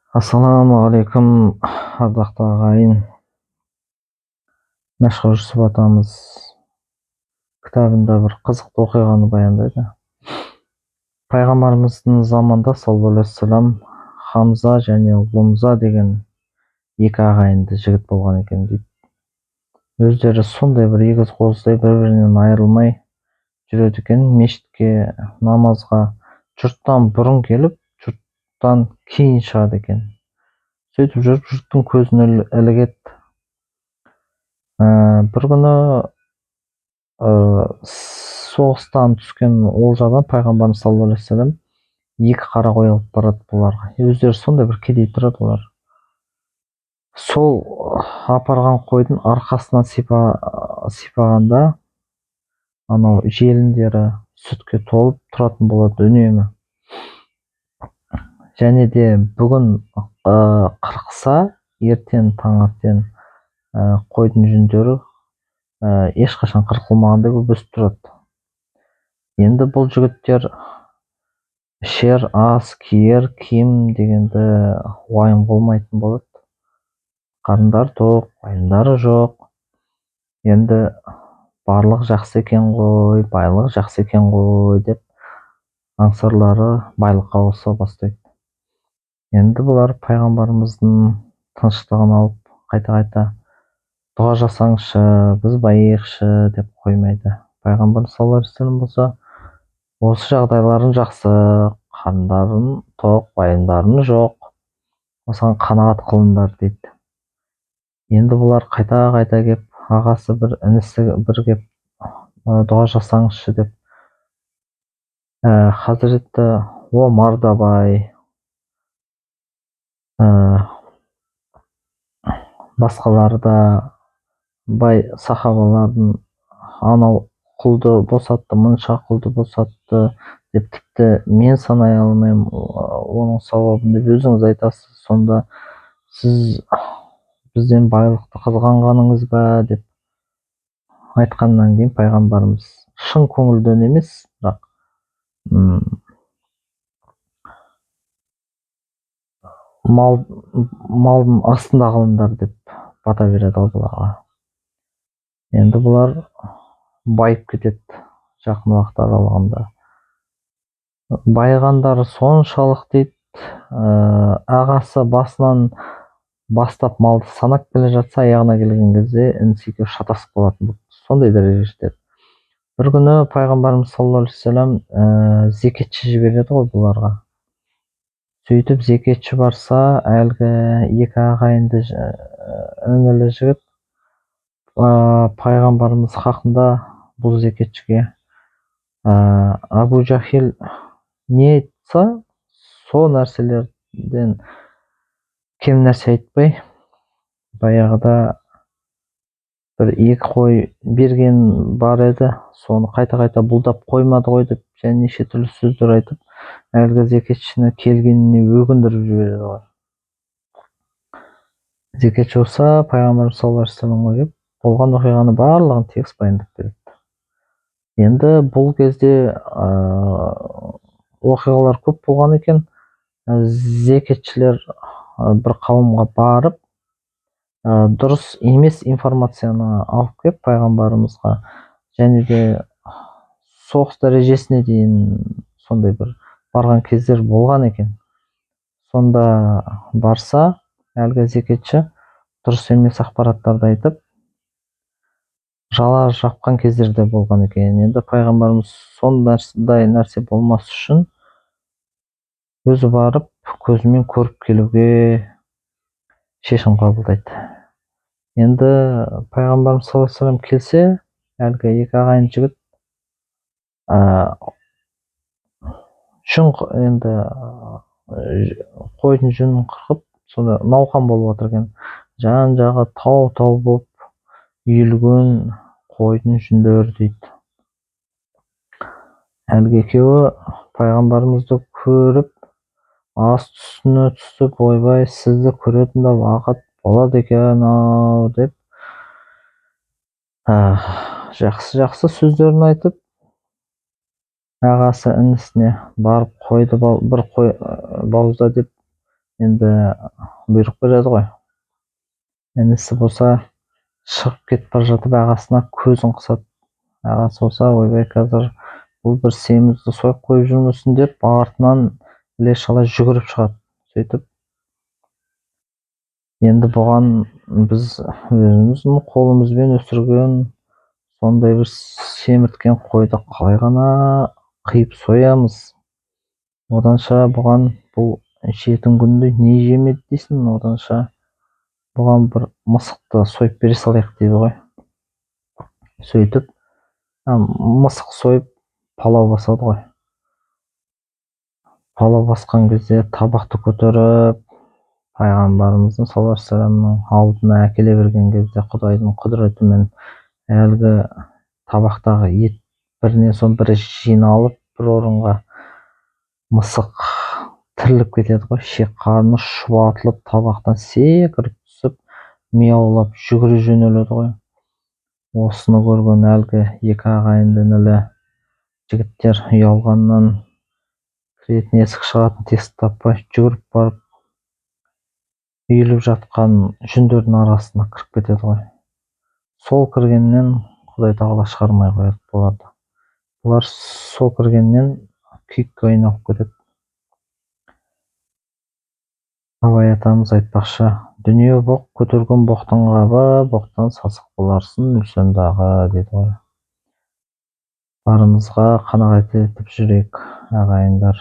Ассалаумағалейкум, ардақты ағайын. Мәшһүр Жүсіп атамыз кітабында бір қызықты оқиғаны баяндайды. Пайғамбарымыздың заманында саллаллаху алейхи вассалам Хамза және Лумза деген екі ағайынды жігіт болған екен дейді. Өздері сондай бір егіз қозыдай бір-бірінен айырылмай жүреді екен. Мешітке намазға жұрттан бұрын келіп, жұрттан кейін шығады екен. Сөйтіп жүріп, жұрттың көзіне ілігеді. Бір күні соғыстан түскен олжадан пайғамбарымыз саллаллаху алейхи вассалам екі қара қой алып барады бұларға. Өздері сондай бір кедей тұрады олар. Сол апарған қойдың арқасынан сипағанда анау желіндері сүтке толып тұратын болады үнемі. Және де бүгін қырқса, ертең таңертең қойдың жүндері ешқашан қырқылмағандай болып өсіп тұрады. Енді бұл жігіттер ішер ас, киер киім дегенді уайым болмайтын болады. Қарындары тоқ, уайымдары жоқ. Енді барлық жақсы екен ғой, байлық жақсы екен ғой деп аңсарлары байлыққа ауыса бастайды. Енді бұлар пайғамбарымыздың тыныштығын алып қайта-қайта дұға жасаңызшы, біз байиықшы деп қоймайды. Пайғамбарымыз саллаллаху алейхи вассалам болса, осы жағдайларың жақсы, қарындарың тоқ, уайымдарың жоқ, осыған қанағат қылыңдар дейді. Енді бұлар қайта-қайта кеп, ағасы бір, інісі бір кеп дұға жасаңызшы деп Хазіреті Омар да бай, басқалары да бай сахабалардың анау құлды босатты, мұнша құлды босатты деп тіпті мен санай алмаймын оның сауабын деп өзіңіз айтасыз. Сонда сіз бізден байлықты қызғанғаныңыз ба деп айтқаннан кейін пайғамбарымыз шын көңілден емес, бірақ малдың астында қалыңдар деп бата береді бұларға. Енді бұлар байып кетеді жақын уақыт аралығында. Байығандары соншалық дейді, ағасы басынан бастап малды санап келе жатса, аяғына келген кезде інісі екеуі шатасып қалатын болды. Сондай дәрежеге жетеді. Бір күні пайғамбарымыз саллаллаху алейхи вассалам зекетші жібереді ғой бұларға. Сөйтіп зекетші барса, әлгі екі ағайынды інілі жігіт пайғамбарымыз хақында бұл зекетшіге Абу Жахил не айтса, сол нәрселерден кем нәрсе айтпай, баяғыда бір екі қой берген бар еді, соны қайта-қайта бұлдап қоймады ғой деп, және неше түрлі сөздер айтып, әлгі зекетшіні келгеніне өкіндіріп жібереді ғой. Зекетші болса, пайғамбарымыз саллаллаху алейхи вассаламға келіп, болған оқиғаны барлығын тегіс баяндап береді. Енді бұл кезде оқиғалар көп болған екен. Зекетшілер бір қауымға барып, дұрыс емес информацияны алып келіп пайғамбарымызға, және де соғыс дәрежесіне дейін сондай бір барған кездер болған екен. Сонда барса, әлгі зекетші дұрыс емес ақпараттарды айтып, жала жапқан кездерде болған екен. Енді пайғамбарымыз сондай нәрсе болмас үшін өзі барып көзімен көріп келуге шешім қабылдайды. Енді пайғамбарымыз саллаллаху алейхи вассалам келсе, әлгі екі ағайын жігіт енді қойдың жүнін қырқып, сонда науқан болып отыр екен. Жан-жағы тау-тау болып үйілген қойдың жүндері дейді. Әлгі екеуі пайғамбарымызды көріп, ас түсіне түсіп, ойбай, сізді көретін де уақыт болады екен-ау деп жақсы сөздерін айтып, ағасы інісіне барып қойды бір қой бауызда деп енді бұйрық береді ғой. Інісі болса шығып кетіп бара жатып ағасына көзін қысады. Ағасы болса ойбай қазір бұл бір семізді сойып қойып жүрмесін деп артынан іле шала жүгіріп шығады. Сөйтіп енді бұған біз өзіміздің қолымызбен өсірген сондай бір семірткен қойды қалай ғана қиып соямыз. Оданша бұған бұл жетім күнде не жемеді дейсің, оданша бұған бір мысықты сойып бере салайық дейді ғой. Сөйтіп мысық сойып палау басады ғой. Палау басқан кезде табақты көтеріп пайғамбарымыздың саллаллаху алейхи вассаламның алдына әкеле берген кезде Құдайдың құдіретімен әлгі табақтағы ет бірінен соң бірі жиналып бір орынға мысық тіріліп кетеді ғой. Шек қарны шұбатылып табақтан секіріп түсіп мияулап жүгіре жөнеледі ғой. Осыны көрген әлгі екі ағайынды інілі жігіттер ұялғаннан кіретін есік шығатын тесік таппай жүгіріп барып үйіліп жатқан жүндердің арасына кіріп кетеді ғой. Сол кіргеннен Құдай тағала шығармай қояды бұларды. Бұлар сол кіргеннен күйікке айналып кетеді. Абай атамыз айтпақшы, дүние боқ, көтерген боқтың қабы, боқтан сасық боларсың үлсен дағы дейді ғой. Барымызға қанағат етіп жүрейік ағайындар.